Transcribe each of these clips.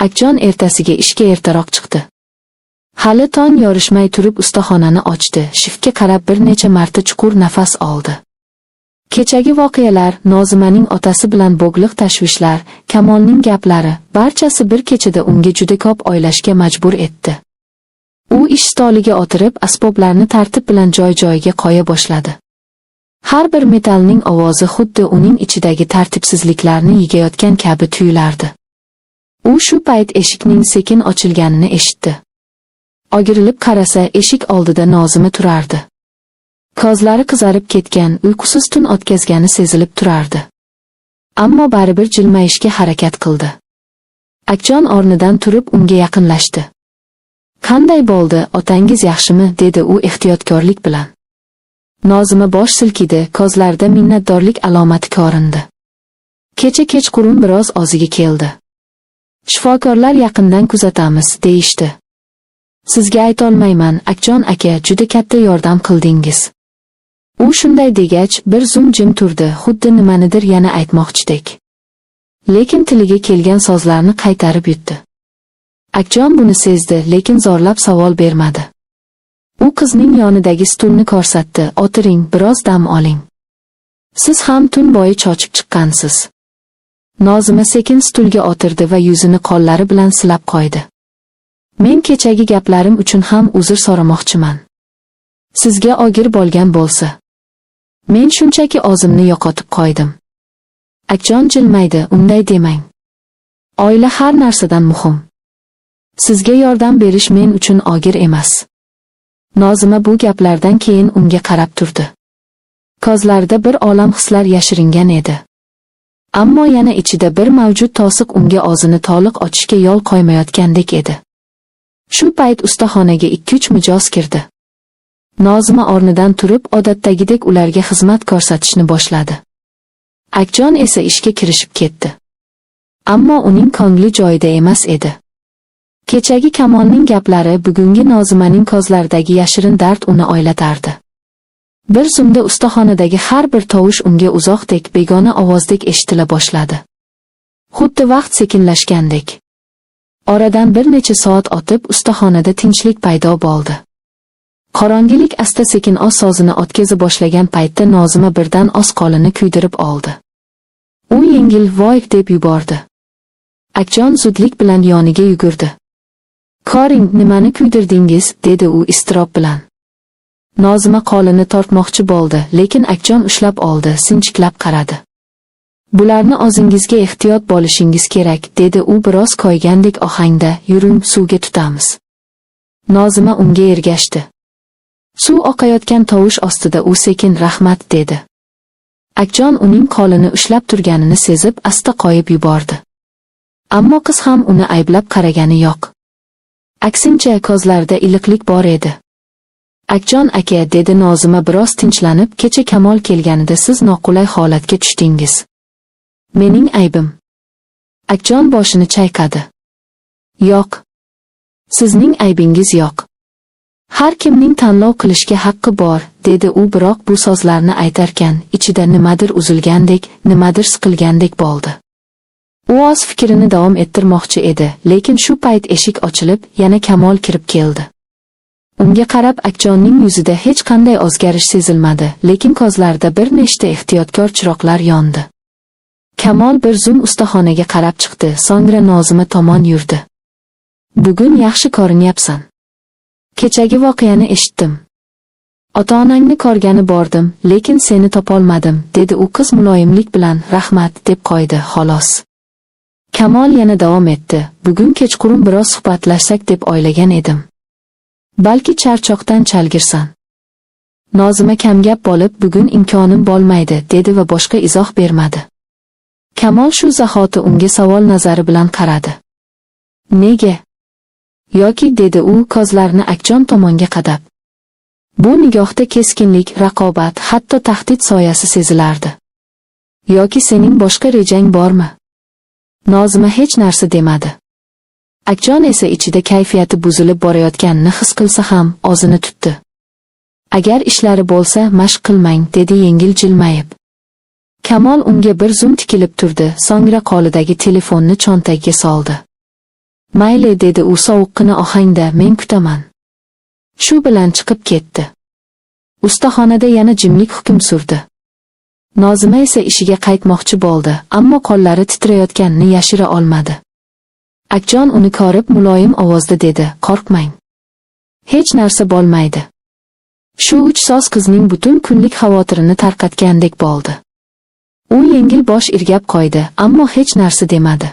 Akjon ertasiga ishga ertaroq chiqdi. Hali tong yorishmay turib ustaxonani ochdi, shiftga qarab bir necha marta chuqur nafas oldi. Kechagi voqealar, Nozimaning otasi bilan bog'liq tashvishlar, Kamolning gaplari, barchasi bir kechada unga juda ko'p o'ylashga majbur etdi. U ish stoliga o'tirib, asboblarni tartib bilan joy-joyiga qo'ya boshladi. Har bir metallning ovozi xuddi uning ichidagi tartibsizliklarni yigayotgan kabi tuyulardi. U shu payt eshikning sekin ochilganini eshitdi. O'girilib qarasa, eshik oldida Nozima turardi. Ko'zlari qizarib ketgan, uyqusiz tun o'tkazgani sezilib turardi. Ammo baribir jilmayishga harakat qildi. Akjon o'rnidan turib unga yaqinlashdi. "Qanday bo'ldi, otangiz yaxshimi?" dedi u ehtiyotkorlik bilan. Nozima bosh silkidi, ko'zlarida minnatdorlik alomati ko'rindi. Kecha kechqurun biroz oziga keldi. "Shifokorlar yaqindan kuzatamiz", deyishdi. "Sizga aytolmayman, Akjon aka, juda katta yordam qildingiz." U shunday degach, bir zum jim turdi, xuddi nimanidir yana aytmoqchidek. Lekin tiliga kelgan so'zlarni qaytarib yutdi. Akjon buni sezdi, lekin zorlab savol bermadi. U qizning yonidagi stulni ko'rsatdi. "O'tiring, biroz dam oling. Siz ham tun bo'yi chochib chiqqansiz." Nozima sekin stulga o'tirdi va yuzini qo'llari bilan silab qo'ydi. "Men kechagi gaplarim uchun ham uzr so'ramoqchiman. Sizga og'ir bo'lgan bo'lsa. Men shunchaki o'zimni yo'qotib qo'ydim." Akjon jilmaydi. "Unday demang. Oila har narsadan muhim. Sizga yordam berish men uchun og'ir emas." Nozima bu gaplardan keyin unga qarab turdi. Ko'zlarida bir olam hislar yashiringan edi. Ammo yana ichida bir mavjud to'siq unga o'zini to'liq ochishga yo'l qo'ymayotgandek edi. Shu payt ustaxonaga 2-3 mijoz kirdi. Nozima o'rnidan turib, odatdagidek ularga xizmat ko'rsatishni boshladi. Akjon esa ishga kirishib ketdi. Ammo uning ko'ngli joyida emas edi. Kechagi Kamolning gaplari, bugungi Nozimaning ko'zlaridagi yashirin dard uni o'ylatardi. Bir zumda ustaxonadagi har bir tovush unga uzoqdek, begona ovozdek eshitila boshladi. Xuddi vaqt sekinlashgandek. Oradan bir necha soat o'tib, ustaxonada tinchlik paydo bo'ldi. Qorong'ilik asta-sekin oz sozini o'tkaza boshlagan paytda Nozima birdan oz qo'lini kuydirib oldi. U yengil "voy" deb yubordi. Akjon zudlik bilan yoniga yugurdi. "Ko'ring, nimani kuydirdingiz?" dedi u iztirob bilan. Nozima qo'lini tortmoqchi bo'ldi, lekin Akjon ushlab oldi, sinchiklab qaradi. "Bularni o'zingizga ehtiyot bo'lishingiz kerak", dedi u biroz ko'ygandek ohangda. "Yuring, suvga tutamiz." Nozima unga ergashdi. Suv oqayotgan tovush ostida u sekin "rahmat" dedi. Akjon uning qo'lini ushlab turganini sezib, asta qo'yib yubordi. Ammo qiz ham uni ayblab qaragani yo'q. Aksincha, ko'zlarida iliqlik bor edi. "Akjon aka", dedi Nozima biroz tinchlanib, "kecha Kamol kelganida siz noqulay holatga tushdingiz. Mening aybim." Akjon boshini chayqadi. "Yo'q. Sizning aybingiz yo'q. Har kimning tanlov qilishga haqqi bor", dedi u, biroq bu so'zlarni aytarkan, ichida nimadir uzilgandek, nimadir siqilgandek bo'ldi. U o'z fikrini davom ettirmoqchi edi, lekin shu payt eshik ochilib, yana Kamol kirib keldi. Unga qarab Akjonning yuzida hech qanday o'zgarish sezilmadi, lekin ko'zlarida bir nechta ehtiyotkor chiroqlar yondi. Kamol bir zum ustaxonaga qarab chiqdi, so'ngra Nozima tomon yurdi. "Bugun yaxshi ko'rinyapsan. Kechagi voqeani eshitdim. Ota-onangni ko'rgani bordim, lekin seni topolmadim", dedi u qiz muloyimlik bilan. "Rahmat", deb qo'ydi, xolos. Kamol yana davom etdi. "Bugun kechqurun biroz suhbatlashsak deb o'ylagan edim. Balki charchoqdan chalgirsan." Nozima kamgap bo'lib, "Bugun imkonim bo'lmaydi", dedi va boshqa izoh bermadi. Kamol shu zahoti unga savol nazari bilan qaradi. "Nega?" "Yoki", dedi u, ko'zlarini Akjon tomonga qadab. Bu nigohda keskinlik, raqobat, hatto tahdid soyasi sezilardi. "Yoki sening boshqa rejang bormi?" Nozima hech narsa demadi. Akjon esa ichida kayfiyati buzilib borayotganini his qilsa ham, o'zini tutdi. "Agar ishlari bo'lsa, mashq qilmang", dedi yengil jilmayib. Kamol unga bir zum tikilib turdi, so'ngra qo'lidagi telefonni cho'ntagiga soldi. Mayli, dedi u sovuqqina ohangda, men kutaman. Shu bilan chiqib ketdi. Ustaxonada yana jimlik hukm surdi. Nozima esa ishiga qaytmoqchi bo'ldi, ammo qo'llari titrayotganini yashira olmadi. Akjon uni ko'rib muloyim ovozda dedi, qo'rqmang. Hech narsa bo'lmaydi. Shu 3 so'z qizning butun kunlik xavotirini tarqatgandek bo'ldi. U yengil bosh irgab qo'ydi, ammo hech narsa demadi.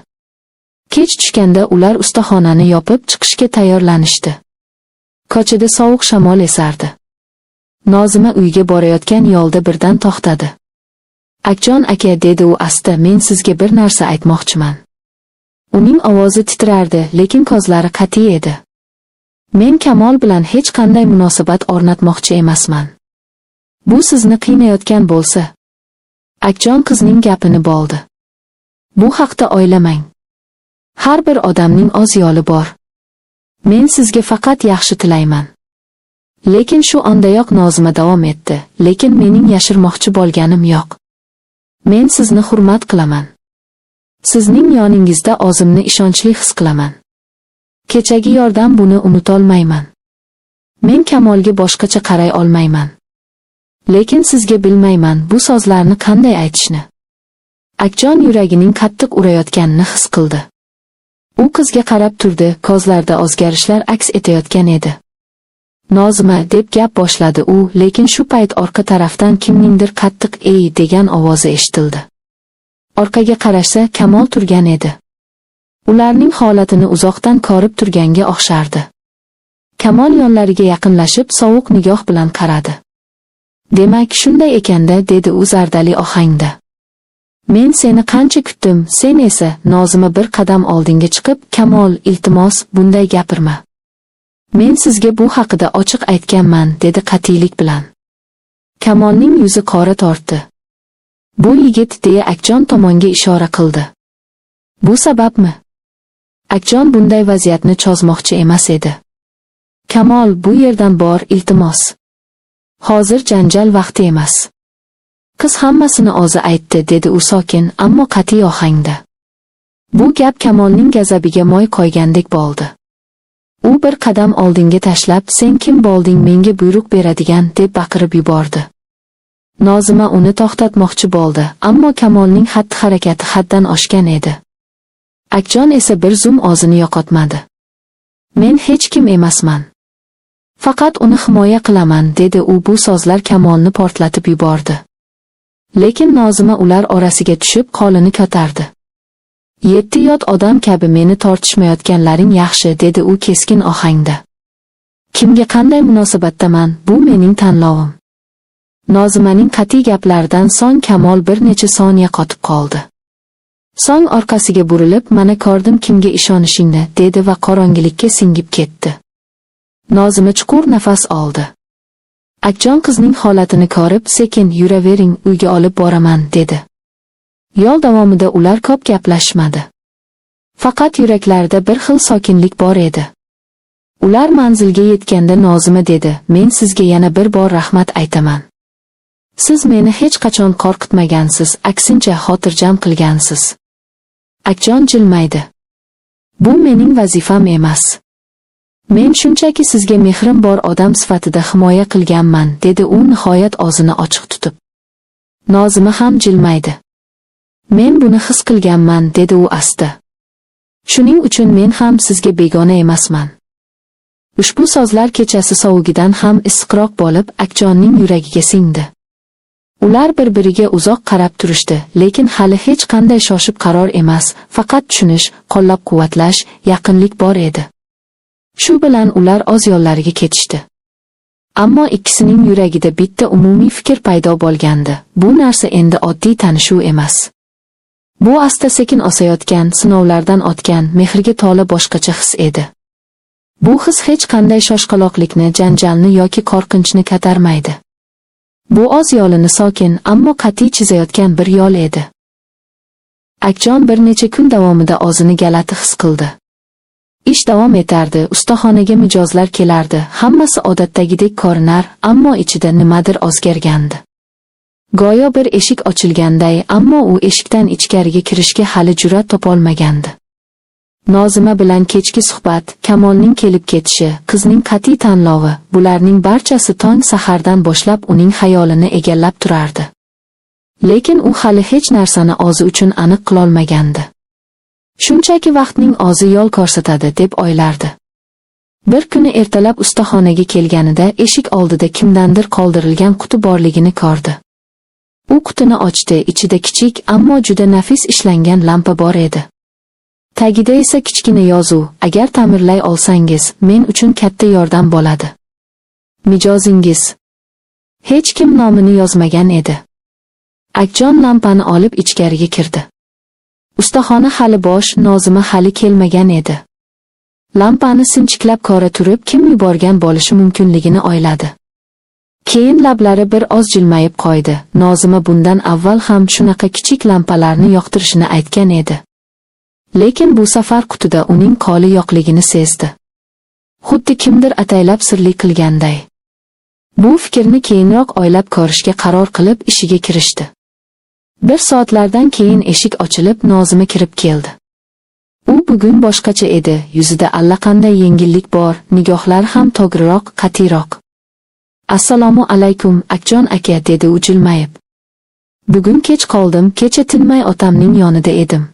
Kech tushganda ular ustaxonani yopib chiqishga tayyorlanishdi. Ko'chada sovuq shamol esardi. Nozima uyga borayotgan yo'lda birdan to'xtadi. Akjon aka, dedi u asta, men sizga bir narsa aytmoqchiman. Uning ovozi titrardi, lekin ko'zlari qat'iy edi. Men Kamol bilan hech qanday munosabat o'rnatmoqchi emasman. Bu sizni qiynayotgan bo'lsa. Akjon qizning gapini bo'ldi. Bu haqda o'ylamang. Har bir odamning o'z yo'li bor. Men sizga faqat yaxshi tilayman. Lekin shu ondayoq Nozima davom etdi, lekin mening yashirmoqchi bo'lganim yo'q. Men sizni hurmat qilaman. Sizning yoningizda o'zimni ishonchli his qilaman. Kechagi yordam buni unutolmayman. Men Kamolga boshqacha qaray olmayman. Lekin sizga bilmayman bu so'zlarni qanday aytishni. Akjon yuragining qattiq urayotganini his qildi. U qizga qarab turdi, ko'zlarida o'zgarishlar aks etayotgan edi. Nozima, deb gap boshladi u, lekin shu payt orqa tarafdan kimningdir qattiq "ey" degan ovozi eshitildi. Orqaga qarashsa, Kamol turgan edi. Ularning holatini uzoqdan ko'rib turganga o'xshardi. Kamol yonlariga yaqinlashib sovuq nigoh bilan qaradi. Demak, shunday ekanda, dedi u zardali ohangda. Men seni qancha kutdim, sen esa. Nozima bir qadam oldinga chiqib, Kamol, iltimos, bunday gapirma. Men sizga bu haqida ochiq aytganman, dedi qat'iylik bilan. Kamolning yuzi qora tortdi. Bu yigit, deya Akjon tomonga ishora qildi. Bu sababmi? Akjon bunday vaziyatni cho'zmoqchi emas edi. Kamol, bu yerdan bor, iltimos. Hozir janjal vaqti emas. Qiz hammasini o'zi aytdi, dedi u sokin, ammo qat'iy ohangda. Bu gap Kamolning g'azabiga moy qo'ygandek bo'ldi. U bir qadam oldinga tashlab, sen kim bo'lding menga buyruq beradigan, deb baqirib yubordi. Nozima uni to'xtatmoqchi bo'ldi, ammo Kamolning xatti-harakati haddan oshgan edi. Akjon esa bir zum o'zini yo'qotmadi. Men hech kim emasman. Faqat uni himoya qilaman, dedi u. Bu so'zlar Kamolni portlatib yubordi. Lekin Nozima ular orasiga tushib qo'lini ko'tardi. 7 yot odam kabi meni tortishmayotganlaring yaxshi, dedi u keskin ohangda. Kimga qanday munosabatdaman, bu mening tanlovim. Nozimaning qat'iy gaplaridan so'ng Kamol bir necha soniya qotib qoldi. So'ng orqasiga burilib, mana ko'rdim kimga ishonishingni, dedi va qorong'ilikka singib ketdi. Nozima chuqur nafas oldi. Akjon qizning holatini ko'rib, sekin, yuravering, uyga olib boraman, dedi. Yo'l davomida ular ko'p gaplashmadi. Faqat yuraklarida bir xil sokinlik bor edi. Ular manzilga yetganda Nozima dedi, men sizga yana bir bor rahmat aytaman. Siz meni hech qachon qo'rqitmagansiz, aksincha xotirjam qilgansiz. Akjon jilmaydi. Bu mening vazifam emas. Men shunchaki sizga mehrim bor odam sifatida himoya qilganman, dedi u nihoyat o'zini ochiq tutib. Nozima ham jilmaydi. Men buni his qilganman, dedi u asta. Shuning uchun men ham sizga begona emasman. Ushbu so'zlar kechasi sovugidan ham issiqroq bo'lib, Akjonning yuragiga singdi. Ular bir-biriga uzoq qarab turishdi, lekin hali hech qanday shoshib qaror emas, faqat tushunish, qo'llab-quvvatlash, yaqinlik bor edi. Shu bilan ular o'z yo'llariga ketishdi. Ammo ikkisining yuragida bitta umumiy fikr paydo bo'lgandi. Bu narsa endi oddiy tanishuv emas. Bu asta-sekin o'sayotgan, sinovlardan o'tgan, mehrga to'la boshqacha his edi. Bu his hech qanday shoshqaloqlikni, janjalni yoki qo'rqinchni ko'tarmaydi. Bu o'z yo'lini sokin, ammo qat'iy chizayotgan bir yo'l edi. Akjon bir necha kun davomida o'zini galati his qildi. Ish davom etardi, ustaxonaga mijozlar kelardi, hammasi odatdagidek ko'rinar, ammo ichida nimadir o'zgargandi. Go'yo bir eshik ochilganday, ammo u eshikdan ichkariga kirishga hali jur'at topolmagandi. Nozima bilan kechki suhbat, Kamolning kelib ketishi, qizning qat'iy tanlovi, bularning barchasi tong sahardan boshlab uning xayolini egallab turardi. Lekin u hali hech narsani o'zi uchun aniq qilolmagandi. Shunchaki vaqtning o'zi yo'l ko'rsatadi deb o'ylardi. Bir kuni ertalab ustaxonaga kelganida eshik oldida kimdandir qoldirilgan quti borligini ko'rdi. U qutini ochdi, ichida kichik, ammo juda nafis ishlangan lampa bor edi. Tagida esa kichkina yozuv: agar ta'mirlay olsangiz, men uchun katta yordam bo'ladi. Mijozingiz. Hech kim nomini yozmagan edi. Akjon lampani olib ichkariga kirdi. Ustaxona hali bo'sh, Nozima hali kelmagan edi. Lampani sinchiklab ko'ra turib, kim yuborgan bo'lishi mumkinligini o'yladi. Keyin lablari bir oz jilmayib qo'ydi. Nozima bundan avval ham shunaqa kichik lampalarni yoqtirishini aytgan edi. Lekin bu safar qutida uning qoli yo'qligini sezdi. Xuddi kimdir ataylab sirli qilganday. Bu fikrni keyinroq o'ylab ko'rishga qaror qilib ishiga kirishdi. Bir soatlardan keyin eshik ochilib, Nozima kirib keldi. U bugun boshqacha edi, yuzida allaqanday yengillik bor, nigohlari ham to'g'riroq, qat'iyroq. "Assalomu alaykum, Akjon aka", dedi u jilmayib. "Bugun kech qoldim, kecha tinmay otamning yonida edim."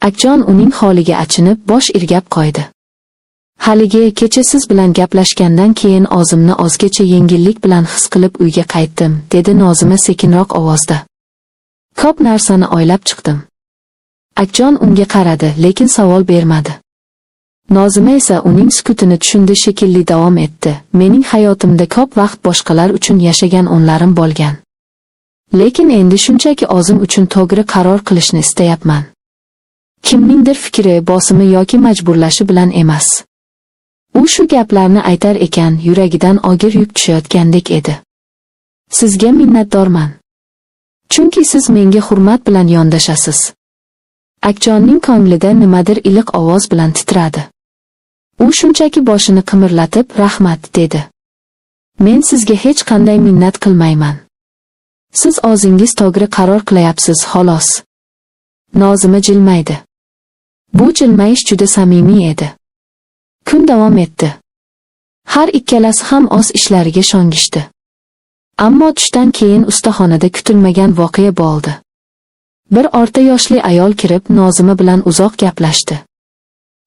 Akjon uning holiga achinib, bosh irgab qo'ydi. "Haligi kecha siz bilan gaplashgandan keyin o'zimni ozgacha yengillik bilan his qilib uyga qaytdim", dedi Nozima sekinroq ovozda. "Ko'p narsani o'ylab chiqdim." Akjon unga qaradi, lekin savol bermadi. Nozima esa uning sukutini tushundi shekilli davom etdi. "Mening hayotimda ko'p vaqt boshqalar uchun yashagan onlarim bo'lgan. Lekin endi shunchaki o'zim uchun to'g'ri qaror qilishni istayapman. Kimningdir fikri, bosimi yoki majburlashi bilan emas." U shu gaplarni aytar ekan, yuragidan og'ir yuk tushayotgandek edi. "Sizga minnatdorman. Chunki siz menga hurmat bilan yondashasiz." Akjonning ko'nglida nimadir iliq ovoz bilan titradi. U shunchaki boshini qimirlatib, "Rahmat", dedi. "Men sizga hech qanday minnat qilmayman. Siz o'zingiz to'g'ri qaror qilyapsiz, xolos." Nozima jilmaydi. Bu jilmayish juda samimiy edi. Kun davom etdi. Har ikkalasi ham o'z ishlariga sho'ngishdi. Ammo tushdan keyin ustaxonada kutilmagan voqea bo'ldi. Bir o'rta yoshli ayol kirib, Nozima bilan uzoq gaplashdi.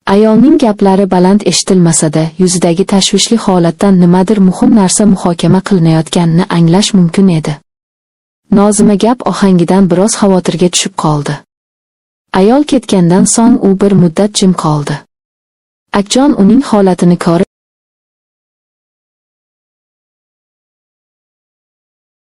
Ayolning gaplari baland eshitilmasa-da, yuzidagi tashvishli holatdan nimadir muhim narsa muhokama qilinayotganini anglash mumkin edi. Nozima gap ohangidan biroz xavotirga tushib qoldi. Ayol ketgandan so'ng u bir muddat jim qoldi. Akjon uning holatini ko'rib